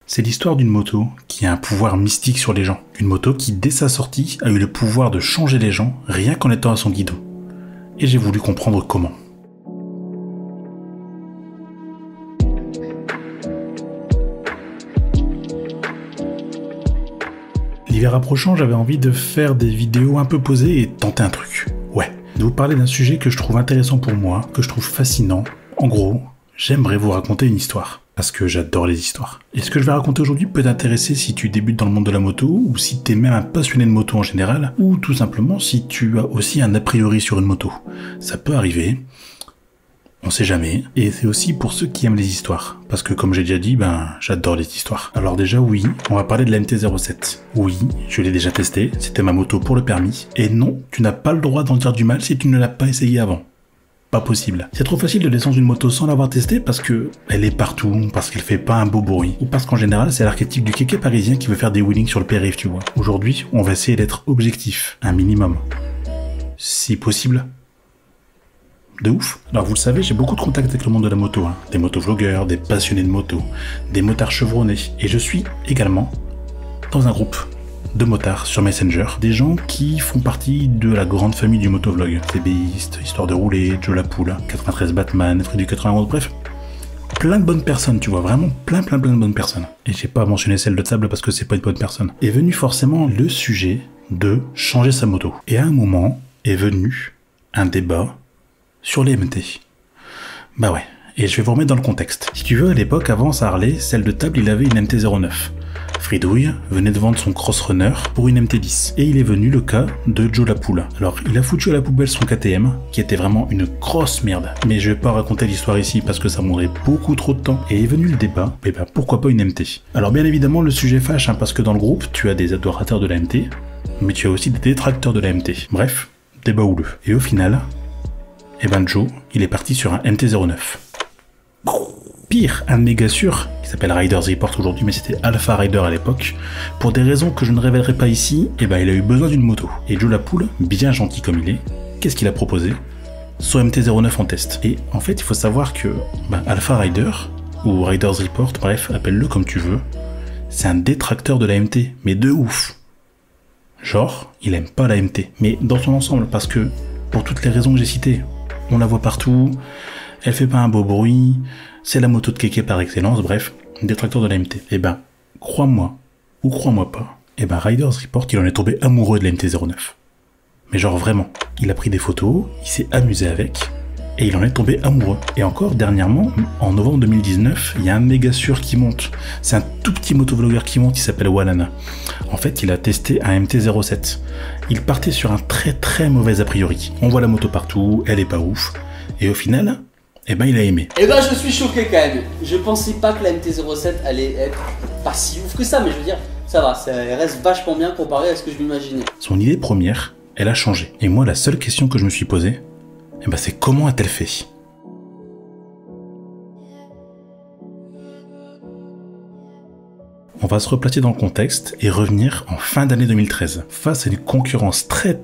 C'est l'histoire d'une moto qui a un pouvoir mystique sur les gens. Une moto qui, dès sa sortie, a eu le pouvoir de changer les gens rien qu'en étant à son guidon. Et j'ai voulu comprendre comment. L'hiver approchant, j'avais envie de faire des vidéos un peu posées et tenter un truc. Ouais, de vous parler d'un sujet que je trouve intéressant pour moi, que je trouve fascinant. En gros, j'aimerais vous raconter une histoire. Parce que j'adore les histoires. Et ce que je vais raconter aujourd'hui peut t'intéresser si tu débutes dans le monde de la moto, ou si t'es même un passionné de moto en général, ou tout simplement si tu as aussi un a priori sur une moto. Ça peut arriver, on sait jamais, et c'est aussi pour ceux qui aiment les histoires. Parce que comme j'ai déjà dit, j'adore les histoires. Alors déjà oui, on va parler de la MT-07. Oui, je l'ai déjà testé, c'était ma moto pour le permis. Et non, tu n'as pas le droit d'en dire du mal si tu ne l'as pas essayé avant. Pas possible. C'est trop facile de descendre une moto sans l'avoir testée parce que elle est partout, parce qu'elle fait pas un beau bruit, ou parce qu'en général c'est l'archétype du kéké parisien qui veut faire des wheelings sur le périph', tu vois. Aujourd'hui, on va essayer d'être objectif, un minimum. Si possible. De ouf. Alors vous le savez, j'ai beaucoup de contacts avec le monde de la moto, hein. Des motovlogueurs, des passionnés de moto, des motards chevronnés, et je suis également dans un groupe de motards sur Messenger, des gens qui font partie de la grande famille du motovlog. CBiste, Histoire de rouler, Joe la Poule, 93 Batman, Free du 91, bref. Plein de bonnes personnes, tu vois, vraiment plein de bonnes personnes. Et j'ai pas mentionné celle de table parce que c'est pas une bonne personne. Est venu forcément le sujet de changer sa moto. Et à un moment est venu un débat sur les MT. Bah ouais, et je vais vous remettre dans le contexte. Si tu veux, à l'époque, avant sa Harley, celle de table, il avait une MT-09. Fridouille venait de vendre son Crossrunner pour une MT-10. Et il est venu le cas de Joe la Poule. Alors, il a foutu à la poubelle son KTM, qui était vraiment une grosse merde. Mais je vais pas raconter l'histoire ici parce que ça m'aurait beaucoup trop de temps. Et est venu le débat, et pourquoi pas une MT? Alors bien évidemment, le sujet fâche, parce que dans le groupe, tu as des adorateurs de la MT, mais tu as aussi des détracteurs de la MT. Bref, débat houleux. Et au final, Joe, il est parti sur un MT-09. Pire, un de mes gars sûrs, qui s'appelle Riders Report aujourd'hui, mais c'était Alpha Rider à l'époque, pour des raisons que je ne révélerai pas ici, il a eu besoin d'une moto. Et Joe la Poule, bien gentil comme il est, qu'est-ce qu'il a proposé? Son MT-09 en test. Et en fait, il faut savoir que Alpha Rider, ou Riders Report, bref, appelle-le comme tu veux, c'est un détracteur de la MT, mais de ouf. Genre, il aime pas la MT, mais dans son ensemble, parce que, pour toutes les raisons que j'ai citées, on la voit partout, elle fait pas un beau bruit, c'est la moto de kéké par excellence, bref, détracteur de la MT. Crois-moi, ou crois-moi pas, Riders Report, il en est tombé amoureux de la MT-09. Mais genre vraiment, il a pris des photos, il s'est amusé avec, et il en est tombé amoureux. Et encore, dernièrement, en novembre 2019, il y a un méga sûr qui monte. C'est un tout petit motovlogueur qui monte, il s'appelle Walana. En fait, il a testé un MT-07. Il partait sur un très mauvais a priori. On voit la moto partout, elle est pas ouf, et au final, il a aimé. Je suis choqué quand même. Je pensais pas que la MT-07 allait être pas si ouf que ça, mais je veux dire, ça va, elle reste vachement bien comparé à ce que je m'imaginais. Son idée première, elle a changé. Et moi, la seule question que je me suis posée, c'est comment a-t-elle fait? On va se replacer dans le contexte et revenir en fin d'année 2013, face à une concurrence très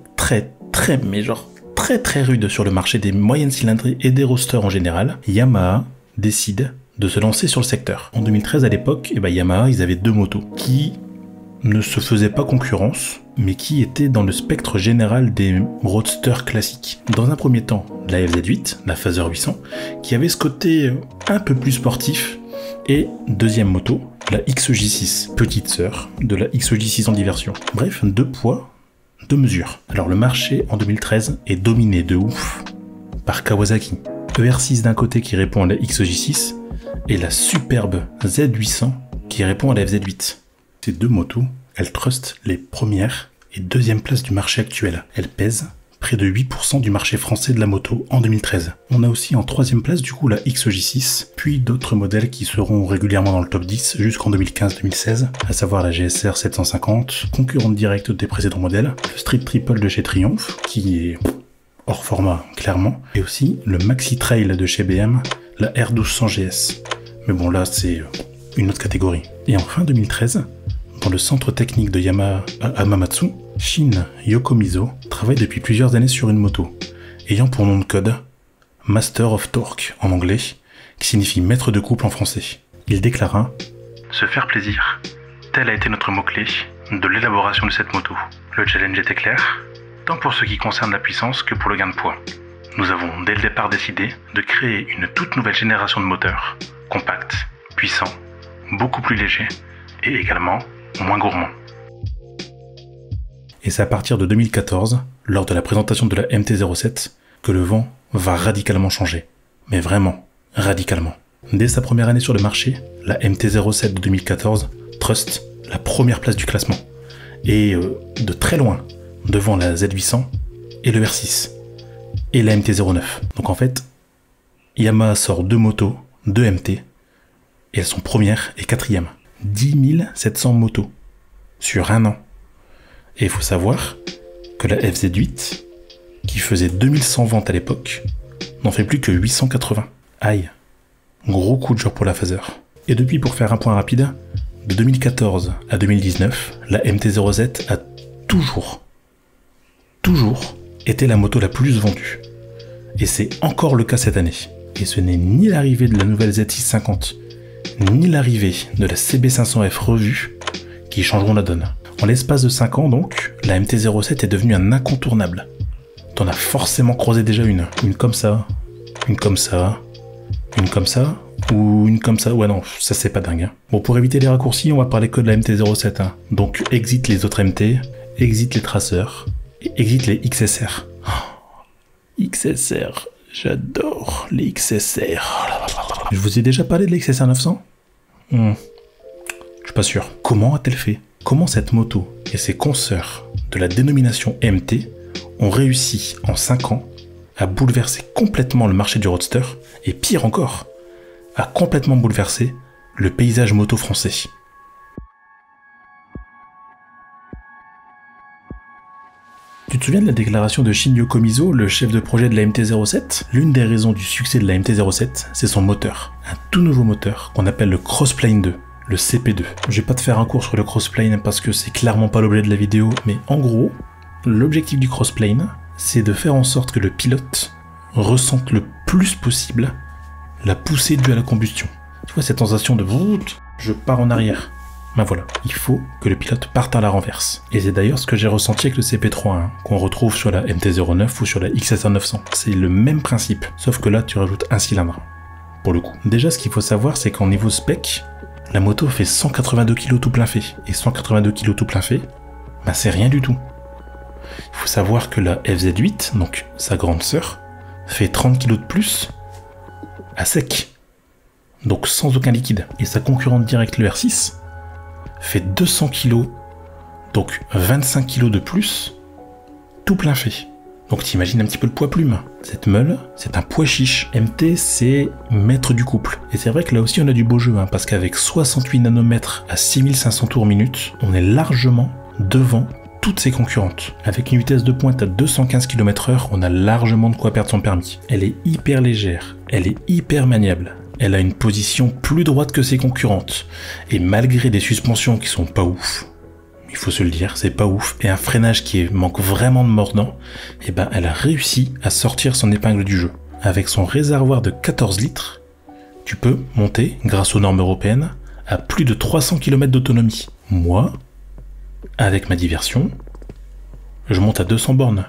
rude sur le marché des moyennes cylindrées et des roadsters en général. Yamaha décide de se lancer sur le secteur. En 2013, à l'époque, Yamaha, ils avaient deux motos qui ne se faisaient pas concurrence, mais qui étaient dans le spectre général des roadsters classiques. Dans un premier temps, la FZ8, la Phaser 800, qui avait ce côté un peu plus sportif, et deuxième moto, la XJ6, petite sœur de la XJ6 en diversion. Bref, deux poids, deux mesures. Alors le marché en 2013 est dominé de ouf par Kawasaki. ER6 d'un côté qui répond à la XJ6 et la superbe Z800 qui répond à la FZ8. Ces deux motos, elles trustent les premières et deuxième places du marché actuel. Elles pèsent près de 8% du marché français de la moto en 2013. On a aussi en troisième place du coup la XJ6, puis d'autres modèles qui seront régulièrement dans le top 10 jusqu'en 2015-2016, à savoir la GSR 750, concurrente directe des précédents modèles, le Street Triple de chez Triumph, qui est hors format clairement, et aussi le Maxi Trail de chez BM, la R1200 GS. Mais bon là c'est une autre catégorie. Et en fin 2013, dans le centre technique de Yamaha à Hamamatsu, Shin Yokomizo travaille depuis plusieurs années sur une moto, ayant pour nom de code Master of Torque en anglais, qui signifie maître de couple en français. Il déclara « Se faire plaisir, tel a été notre mot-clé de l'élaboration de cette moto. Le challenge était clair, tant pour ce qui concerne la puissance que pour le gain de poids. Nous avons dès le départ décidé de créer une toute nouvelle génération de moteurs, compacts, puissants, beaucoup plus légers et également moins gourmands. Et c'est à partir de 2014, lors de la présentation de la MT-07, que le vent va radicalement changer. Mais vraiment, radicalement. Dès sa première année sur le marché, la MT-07 de 2014 truste la première place du classement. Et de très loin, devant la Z800 et le R6 et la MT-09. Donc en fait, Yamaha sort 2 motos, 2 MT, et elles sont première et quatrième. 10 700 motos sur un an. Et il faut savoir que la FZ8, qui faisait 2100 ventes à l'époque, n'en fait plus que 880. Aïe, gros coup de dur pour la Phaser. Et depuis, pour faire un point rapide, de 2014 à 2019, la MT-07 a toujours été la moto la plus vendue. Et c'est encore le cas cette année. Et ce n'est ni l'arrivée de la nouvelle Z650, ni l'arrivée de la CB500F revue qui changeront la donne. En l'espace de 5 ans donc, la MT-07 est devenue un incontournable. T'en as forcément croisé déjà une. Une comme ça, une comme ça, une comme ça, ou une comme ça. Ouais non, ça c'est pas dingue. Hein. Bon, pour éviter les raccourcis, on va parler que de la MT-07. Hein. Donc exit les autres MT, exit les traceurs, et exit les XSR. Oh, XSR, j'adore les XSR. Je vous ai déjà parlé de l'XSR 900 ? Je suis pas sûr. Comment a-t-elle fait ? Comment cette moto et ses consoeurs de la dénomination MT ont réussi en 5 ans à bouleverser complètement le marché du roadster et pire encore, à complètement bouleverser le paysage moto français. Tu te souviens de la déclaration de Shinyo Komizo, le chef de projet de la MT-07 ? L'une des raisons du succès de la MT-07, c'est son moteur. Un tout nouveau moteur qu'on appelle le Crossplane 2. Le CP2. Je vais pas te faire un cours sur le crossplane parce que c'est clairement pas l'objet de la vidéo, mais en gros, l'objectif du crossplane, c'est de faire en sorte que le pilote ressente le plus possible la poussée due à la combustion. Tu vois cette sensation de je pars en arrière. Ben voilà, il faut que le pilote parte à la renverse. Et c'est d'ailleurs ce que j'ai ressenti avec le CP3, qu'on retrouve sur la MT-09 ou sur la XSR 900. C'est le même principe, sauf que là tu rajoutes un cylindre, pour le coup. Déjà, ce qu'il faut savoir, c'est qu'en niveau spec, la moto fait 182 kg tout plein fait. Et 182 kg tout plein fait, ben c'est rien du tout. Il faut savoir que la FZ8, donc sa grande sœur, fait 30 kg de plus à sec. Donc sans aucun liquide. Et sa concurrente directe, le R6, fait 200 kg, donc 25 kg de plus, tout plein fait. Donc t'imagines un petit peu le poids plume. Cette meule, c'est un poids chiche. MT, c'est maître du couple. Et c'est vrai que là aussi on a du beau jeu, parce qu'avec 68 nanomètres à 6500 tours minute, on est largement devant toutes ses concurrentes. Avec une vitesse de pointe à 215 km/h, on a largement de quoi perdre son permis. Elle est hyper légère, elle est hyper maniable. Elle a une position plus droite que ses concurrentes. Et malgré des suspensions qui sont pas ouf, il faut se le dire, c'est pas ouf, et un freinage qui manque vraiment de mordant, et ben elle a réussi à sortir son épingle du jeu. Avec son réservoir de 14 litres, tu peux monter, grâce aux normes européennes, à plus de 300 km d'autonomie. Moi, avec ma diversion, je monte à 200 bornes.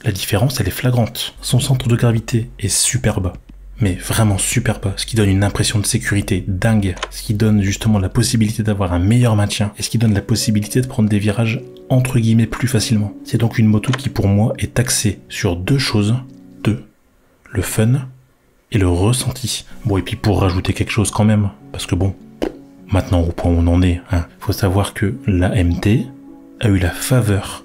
La différence, elle est flagrante. Son centre de gravité est super bas. Mais vraiment super bas, ce qui donne une impression de sécurité dingue, ce qui donne justement la possibilité d'avoir un meilleur maintien, et ce qui donne la possibilité de prendre des virages entre guillemets plus facilement. C'est donc une moto qui pour moi est axée sur deux choses, le fun et le ressenti. Bon, et puis pour rajouter quelque chose quand même, parce que bon, maintenant au point où on en est, faut savoir que la MT a eu la faveur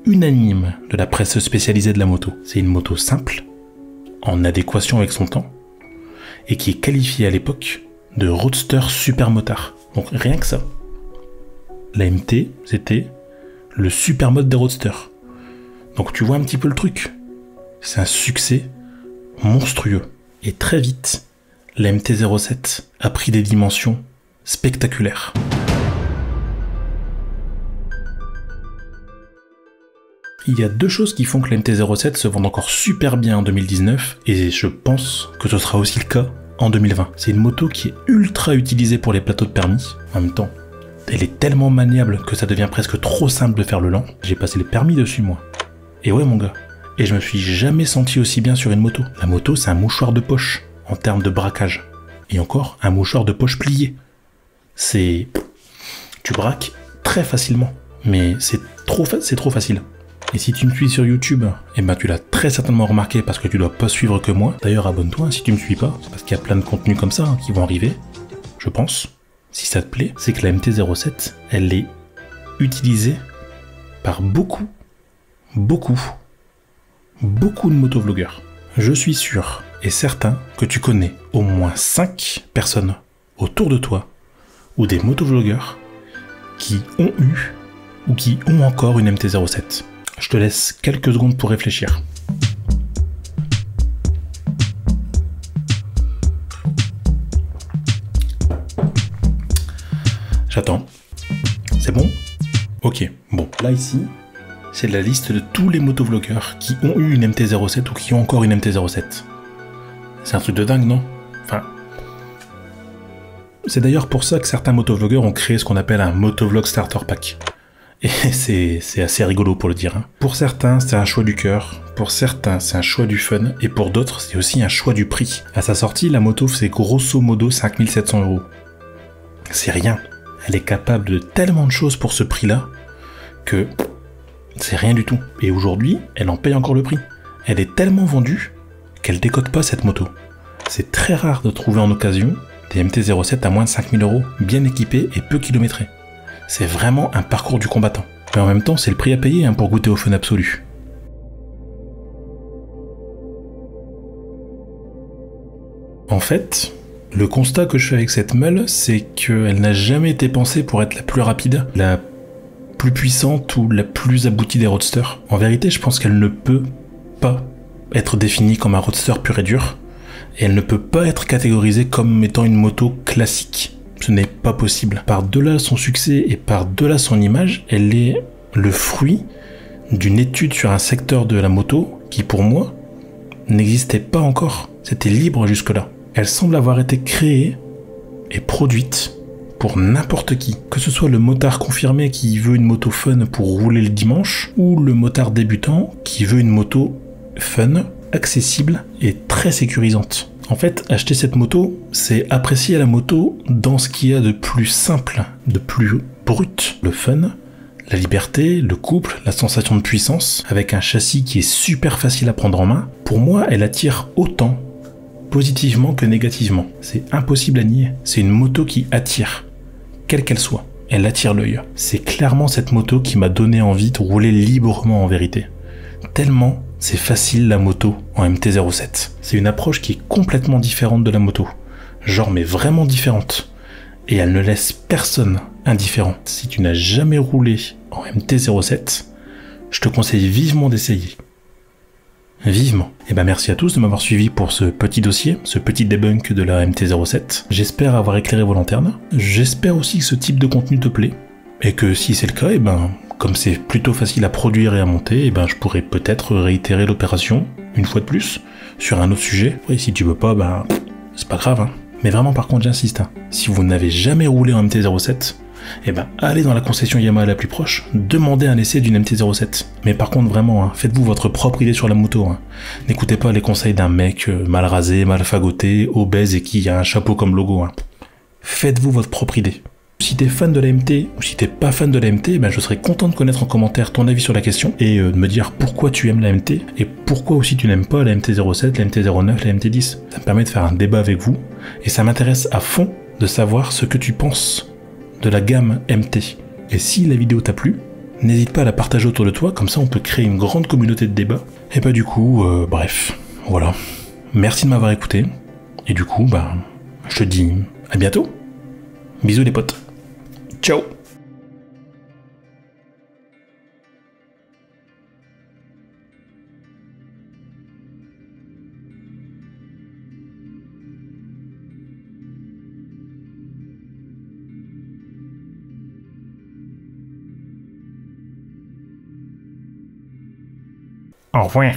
unanime de la presse spécialisée de la moto. C'est une moto simple, en adéquation avec son temps, et qui est qualifié à l'époque de roadster super motard. Donc rien que ça. La MT, c'était le super mode des roadsters. Donc tu vois un petit peu le truc. C'est un succès monstrueux. Et très vite, la MT-07 a pris des dimensions spectaculaires. Il y a deux choses qui font que la MT-07 se vend encore super bien en 2019, et je pense que ce sera aussi le cas en 2020. C'est une moto qui est ultra utilisée pour les plateaux de permis. En même temps, elle est tellement maniable que ça devient presque trop simple de faire le lent. J'ai passé les permis dessus, moi. Et ouais, mon gars. Et je me suis jamais senti aussi bien sur une moto. La moto, c'est un mouchoir de poche en termes de braquage. Et encore, un mouchoir de poche plié. C'est... Tu braques très facilement. Mais c'est trop facile. Et si tu me suis sur YouTube, eh ben tu l'as très certainement remarqué parce que tu dois pas suivre que moi. D'ailleurs, abonne-toi si tu me suis pas, c'est parce qu'il y a plein de contenus comme ça qui vont arriver, je pense. Si ça te plaît, c'est que la MT-07, elle est utilisée par beaucoup de motovlogueurs. Je suis sûr et certain que tu connais au moins 5 personnes autour de toi ou des motovlogueurs qui ont eu ou qui ont encore une MT-07. Je te laisse quelques secondes pour réfléchir. J'attends. C'est bon? Ok, bon. Là ici, c'est la liste de tous les motovlogueurs qui ont eu une MT-07 ou qui ont encore une MT-07. C'est un truc de dingue, non? Enfin... C'est d'ailleurs pour ça que certains motovlogueurs ont créé ce qu'on appelle un motovlog starter pack. Et c'est assez rigolo pour le dire. Hein. Pour certains, c'est un choix du cœur, pour certains, c'est un choix du fun, et pour d'autres, c'est aussi un choix du prix. À sa sortie, la moto faisait grosso modo 5700 €. C'est rien. Elle est capable de tellement de choses pour ce prix-là, que c'est rien du tout. Et aujourd'hui, elle en paye encore le prix. Elle est tellement vendue, qu'elle décote pas cette moto. C'est très rare de trouver en occasion des MT-07 à moins de 5000 €, bien équipés et peu kilométrés. C'est vraiment un parcours du combattant. Mais en même temps, c'est le prix à payer hein, pour goûter au fun absolu. En fait, le constat que je fais avec cette meule, c'est qu'elle n'a jamais été pensée pour être la plus rapide, la plus puissante ou la plus aboutie des roadsters. En vérité, je pense qu'elle ne peut pas être définie comme un roadster pur et dur, et elle ne peut pas être catégorisée comme étant une moto classique. Ce n'est pas possible. Par-delà son succès et par-delà son image, elle est le fruit d'une étude sur un secteur de la moto qui, pour moi, n'existait pas encore. C'était libre jusque-là. Elle semble avoir été créée et produite pour n'importe qui. Que ce soit le motard confirmé qui veut une moto fun pour rouler le dimanche, ou le motard débutant qui veut une moto fun, accessible et très sécurisante. En fait, acheter cette moto, c'est apprécier la moto dans ce qu'il y a de plus simple, de plus brut. Le fun, la liberté, le couple, la sensation de puissance, avec un châssis qui est super facile à prendre en main. Pour moi, elle attire autant positivement que négativement. C'est impossible à nier. C'est une moto qui attire, quelle qu'elle soit. Elle attire l'œil. C'est clairement cette moto qui m'a donné envie de rouler librement en vérité. Tellement c'est facile la moto en MT-07. C'est une approche qui est complètement différente de la moto. Genre mais vraiment différente. Et elle ne laisse personne indifférent. Si tu n'as jamais roulé en MT-07, je te conseille vivement d'essayer. Vivement. Et ben merci à tous de m'avoir suivi pour ce petit dossier, ce petit debunk de la MT-07. J'espère avoir éclairé vos lanternes. J'espère aussi que ce type de contenu te plaît. Et que si c'est le cas, et ben comme c'est plutôt facile à produire et à monter, et ben je pourrais peut-être réitérer l'opération, une fois de plus, sur un autre sujet. Et si tu veux pas, ben c'est pas grave. Hein. Mais vraiment par contre j'insiste, hein, si vous n'avez jamais roulé en MT-07, et ben allez dans la concession Yamaha la plus proche, demandez un essai d'une MT-07. Mais par contre vraiment, hein, faites-vous votre propre idée sur la moto. Hein. N'écoutez pas les conseils d'un mec mal rasé, mal fagoté, obèse et qui a un chapeau comme logo. Hein. Faites-vous votre propre idée. Si t'es fan de la MT ou si t'es pas fan de la MT, ben je serais content de connaître en commentaire ton avis sur la question et de me dire pourquoi tu aimes la MT et pourquoi aussi tu n'aimes pas la MT-07, la MT-09, la MT-10. Ça me permet de faire un débat avec vous et ça m'intéresse à fond de savoir ce que tu penses de la gamme MT. Et si la vidéo t'a plu, n'hésite pas à la partager autour de toi, comme ça on peut créer une grande communauté de débat. Et bah du coup, bref, voilà. Merci de m'avoir écouté et du coup, bah, je te dis à bientôt. Bisous les potes. Ciao. Au revoir.